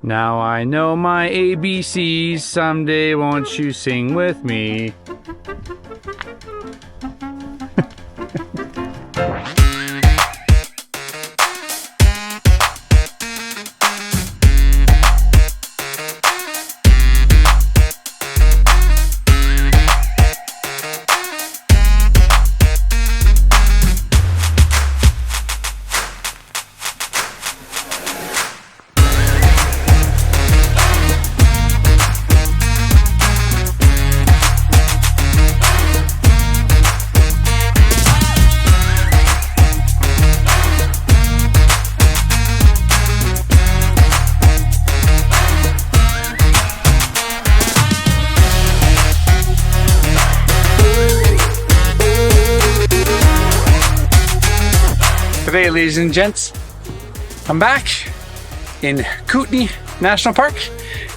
Now I know my ABCs, someday won't you sing with me? Today, ladies and gents, I'm back in Kootenay National Park,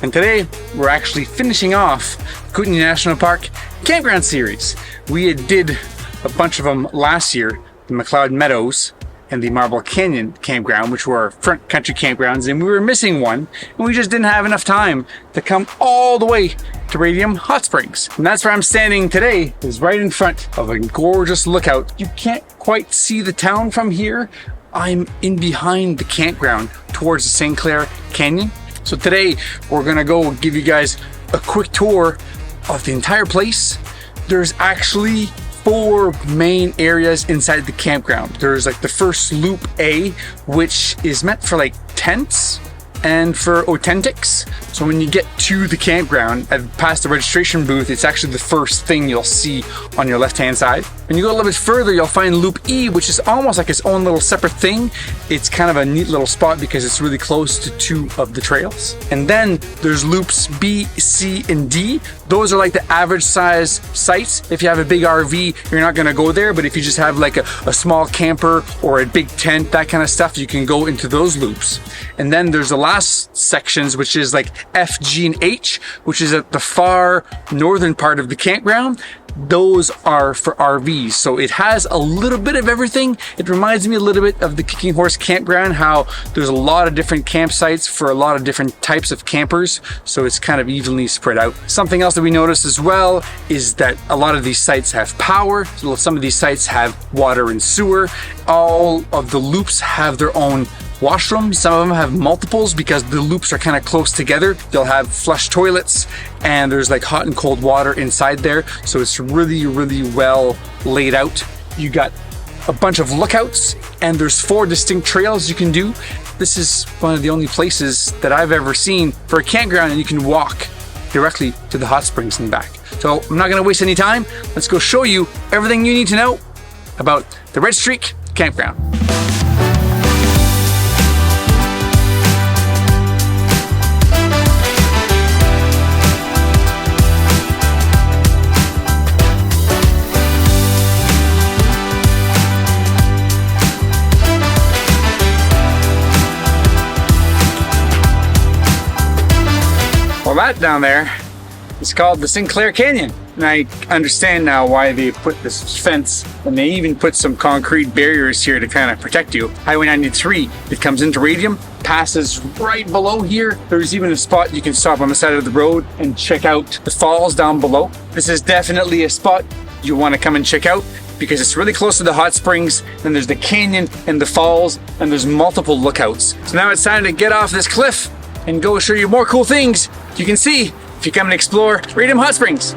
and today we're actually finishing off Kootenay National Park Campground series. We did a bunch of them last year, the McLeod Meadows and the Marble Canyon Campground, which were our front country campgrounds, and we were missing one, and we just didn't have enough time to come all the way to Radium Hot Springs. And that's where I'm standing today, is right in front of a gorgeous lookout. You can't quite see the town from here. I'm in behind the campground towards the Sinclair Canyon. So today we're gonna go give you guys a quick tour of the entire place. There's actually 4 main areas inside the campground. There's like the first loop A, which is meant for like tents and for oTENTiks. So when you get to the campground and past the registration booth, it's actually the first thing you'll see on your left hand side. When you go a little bit further, you'll find loop E, which is almost like its own little separate thing. It's kind of a neat little spot because it's really close to 2 of the trails. And then there's loops B, C, and D. Those are like the average size sites. If you have a big RV, you're not gonna go there, but if you just have like a small camper or a big tent, that kind of stuff, you can go into those loops. And then there's the last sections, which is like F, G, and H, which is at the far northern part of the campground. Those are for RVs. So it has a little bit of everything. It reminds me a little bit of the Kicking Horse Campground, how there's a lot of different campsites for a lot of different types of campers. So it's kind of evenly spread out. Something else that we noticed as well is that a lot of these sites have power. So some of these sites have water and sewer. All of the loops have their own washrooms. Some of them have multiples because the loops are kind of close together. They'll have flush toilets and there's like hot and cold water inside there. So it's really, really well laid out. You got a bunch of lookouts and there's 4 distinct trails you can do. This is one of the only places that I've ever seen for a campground and you can walk directly to the hot springs and back. So I'm not gonna waste any time. Let's go show you everything you need to know about the Redstreak Campground. Well, that down there is called the Sinclair Canyon. And I understand now why they put this fence, and they even put some concrete barriers here to kind of protect you. Highway 93, it comes into Radium, passes right below here. There's even a spot you can stop on the side of the road and check out the falls down below. This is definitely a spot you want to come and check out because it's really close to the hot springs, and there's the canyon and the falls, and there's multiple lookouts. So now it's time to get off this cliff and go show you more cool things you can see if you come and explore Radium Hot Springs.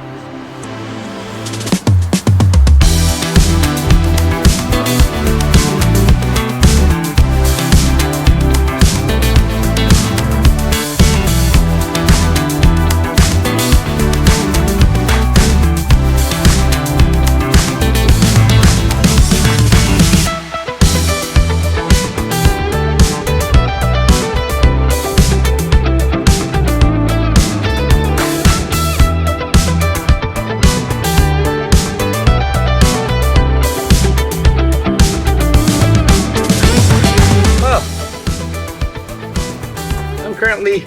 Currently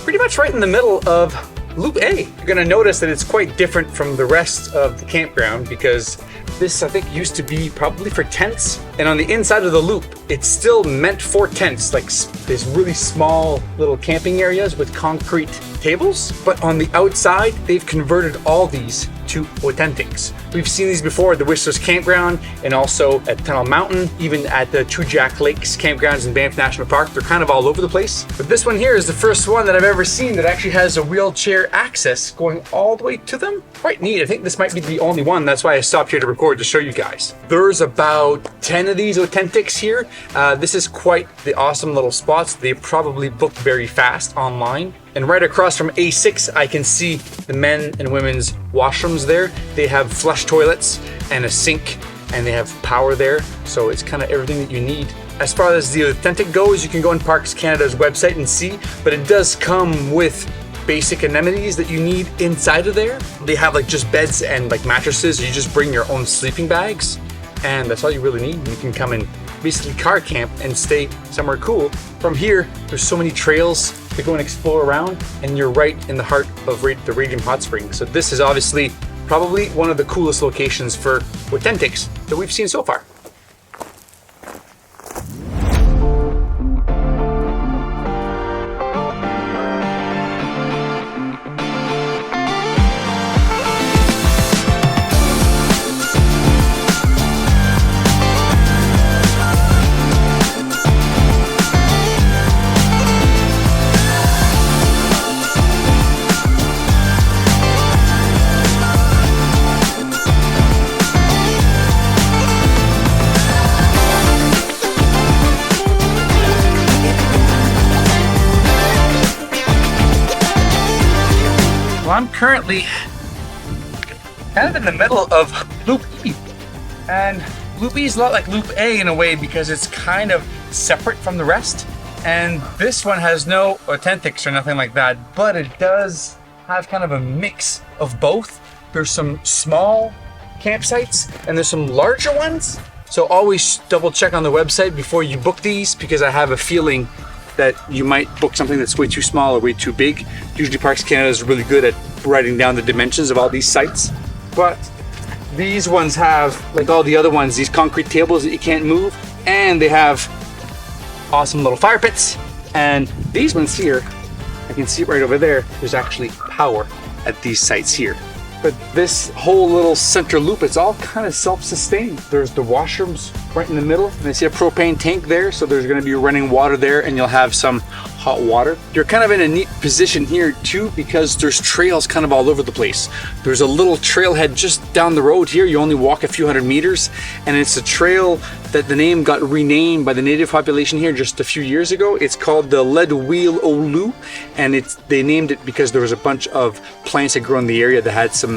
pretty much right in the middle of Loop A. You're gonna notice that it's quite different from the rest of the campground because This, I think, used to be probably for tents. And on the inside of the loop, it's still meant for tents, like these really small little camping areas with concrete tables. But on the outside, they've converted all these to oTENTiks. We've seen these before at the Whistler's Campground and also at Tunnel Mountain, even at the Two Jack Lakes campgrounds in Banff National Park. They're kind of all over the place. But this one here is the first one that I've ever seen that actually has a wheelchair access going all the way to them. Quite neat. I think this might be the only one. That's why I stopped here to record to show you guys. There's about 10 of these oTENTiks here. This is quite the awesome little spots. They probably book very fast online. And right across from A6, I can see the men and women's washrooms there. They have flush toilets and a sink, and they have power there. So it's kind of everything that you need. As far as the oTENTik goes, you can go on Parks Canada's website and see, but it does come with basic amenities that you need inside of there. They have like just beds and like mattresses. You just bring your own sleeping bags, and that's all you really need. You can come and basically car camp and stay somewhere cool. From here, there's so many trails to go and explore around, and you're right in the heart of the Radium Hot Springs. So this is obviously probably one of the coolest locations for oTENTiks that we've seen so far. I'm currently kind of in the middle of Loop E, and Loop E is a lot like Loop A in a way because it's kind of separate from the rest, and this one has no oTENTiks or nothing like that, but it does have kind of a mix of both. There's some small campsites and there's some larger ones, so always double check on the website before you book these, because I have a feeling that you might book something that's way too small or way too big. Usually Parks Canada is really good at writing down the dimensions of all these sites, but these ones have, like all the other ones, these concrete tables that you can't move, and they have awesome little fire pits. And these ones here, I can see right over there, there's actually power at these sites here. But this whole little center loop, it's all kind of self-sustained. There's the washrooms right in the middle, and I see a propane tank there, so there's gonna be running water there, and you'll have some hot water. You're kind of in a neat position here too, because there's trails kind of all over the place. There's a little trailhead just down the road here. You only walk a few hundred meters, and it's a trail that the name got renamed by the native population here just a few years ago. It's called the Lead Wheel Olu, and they named it because there was a bunch of plants that grew in the area that had some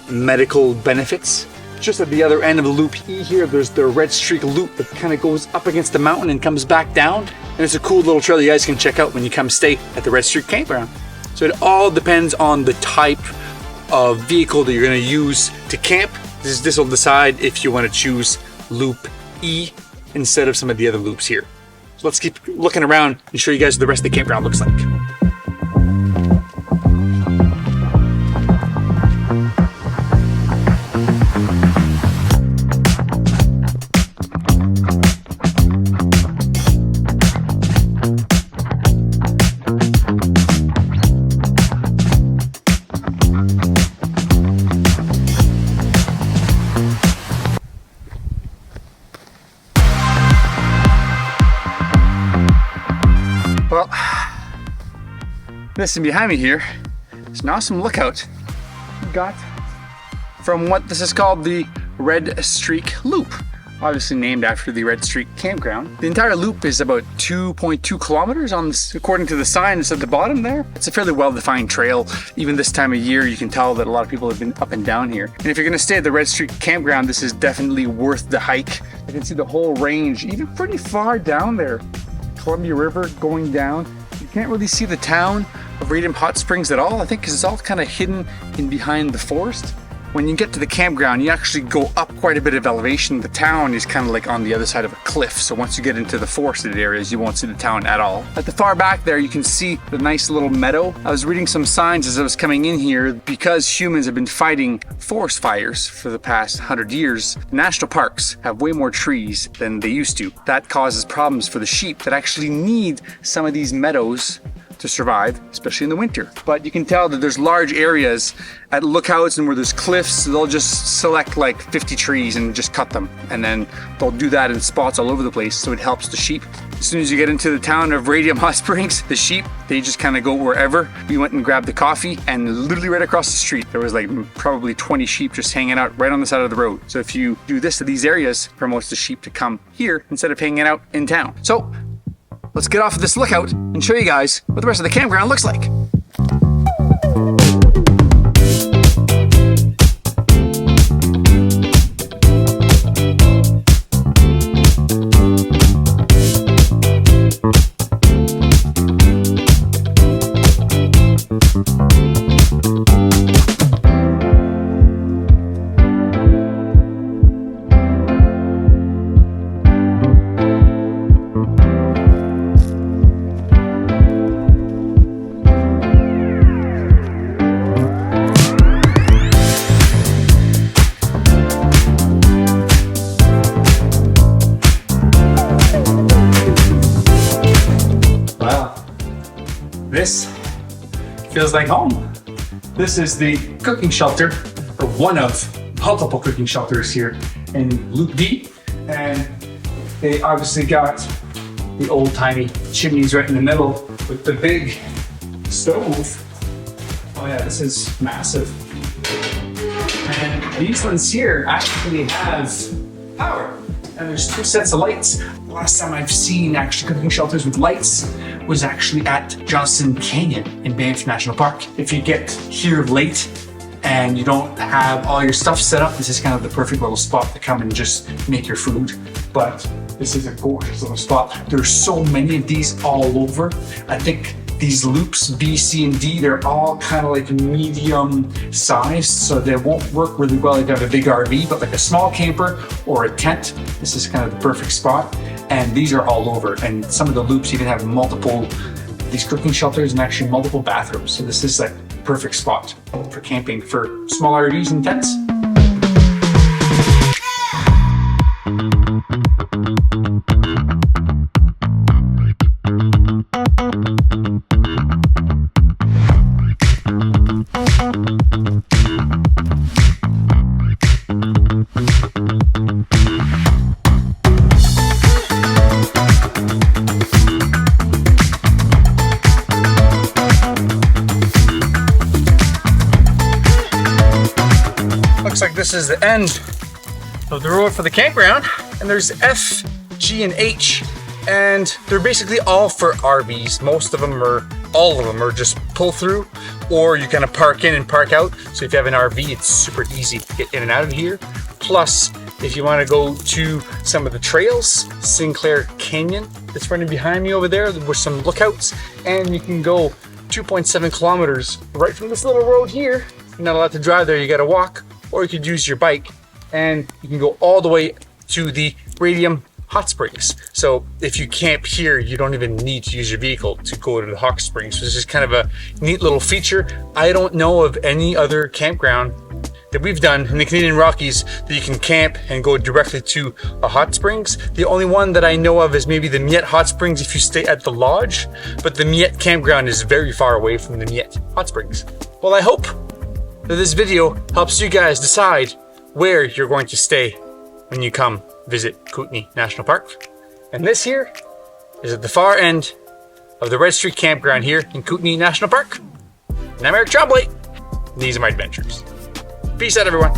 medical benefits. Just at the other end of the Loop E here, there's the Redstreak Loop that kind of goes up against the mountain and comes back down. And it's a cool little trail you guys can check out when you come stay at the Redstreak Campground. So it all depends on the type of vehicle that you're going to use to camp. This will decide if you want to choose Loop E instead of some of the other loops here. So let's keep looking around and show you guys what the rest of the campground looks like. Well, this behind me here is an awesome lookout we got from what this is called the Redstreak Loop, obviously named after the Redstreak Campground. The entire loop is about 2.2 kilometers on this, according to the sign that's at the bottom there. It's a fairly well-defined trail. Even this time of year, you can tell that a lot of people have been up and down here. And if you're gonna stay at the Redstreak Campground, this is definitely worth the hike. You can see the whole range, even pretty far down there. Columbia River going down. You can't really see the town of Radium Hot Springs at all, I think, because it's all kind of hidden in behind the forest. when you get to the campground, you actually go up quite a bit of elevation. The town is kind of like on the other side of a cliff, so once you get into the forested areas, you won't see the town at all. At the far back there, you can see the nice little meadow. I was reading some signs as I was coming in here. Because humans have been fighting forest fires for the past 100 years, national parks have way more trees than they used to. That causes problems for the sheep that actually need some of these meadows to survive, especially in the winter. But you can tell that there's large areas at lookouts and where there's cliffs, they'll just select like 50 trees and just cut them. And then they'll do that in spots all over the place, so it helps the sheep. As soon as you get into the town of Radium Hot Springs, the sheep, they just kind of go wherever. We went and grabbed the coffee, and literally right across the street, there was like probably 20 sheep just hanging out right on the side of the road. So if you do this to these areas, it promotes the sheep to come here instead of hanging out in town. So let's get off of this lookout and show you guys what the rest of the campground looks like. This feels like home. This is the cooking shelter, or one of multiple cooking shelters here in Loop D. And they obviously got the old timey chimneys right in the middle with the big stove. Oh yeah, this is massive. And these ones here actually have power. And there's 2 sets of lights. The last time I've seen actually cooking shelters with lights was actually at Johnson Canyon in Banff National Park. If you get here late and you don't have all your stuff set up, this is kind of the perfect little spot to come and just make your food. But this is a gorgeous little spot. There's so many of these all over. I think these loops, B, C, and D, they're all kind of like medium sized, so they won't work really well if you have a big RV, but like a small camper or a tent, this is kind of the perfect spot. And these are all over, and some of the loops even have multiple, these cooking shelters and actually multiple bathrooms. So this is like the perfect spot for camping for small RVs and tents. Looks like this is the end of the road for the campground, and there's F, G, and H, and they're basically all for RVs. Most of them are, all of them are just pull through, or you kind of park in and park out. So if you have an RV, it's super easy to get in and out of here. Plus, if you want to go to some of the trails, Sinclair Canyon that's running behind me over there with some lookouts, and you can go 2.7 kilometers right from this little road here. You're not allowed to drive there, you gotta walk, or you could use your bike, and you can go all the way to the Radium Hot Springs. So if you camp here, you don't even need to use your vehicle to go to the hot springs. So this is kind of a neat little feature. I don't know of any other campground that we've done in the Canadian Rockies that you can camp and go directly to a hot springs. The only one that I know of is maybe the Miette Hot Springs if you stay at the lodge, but the Miette campground is very far away from the Miette Hot Springs. Well, I hope that this video helps you guys decide where you're going to stay when you come visit Kootenay National Park. And this here is at the far end of the Redstreak Campground here in Kootenay National Park. And I'm Eric Trombley. These are my adventures. Peace out, everyone.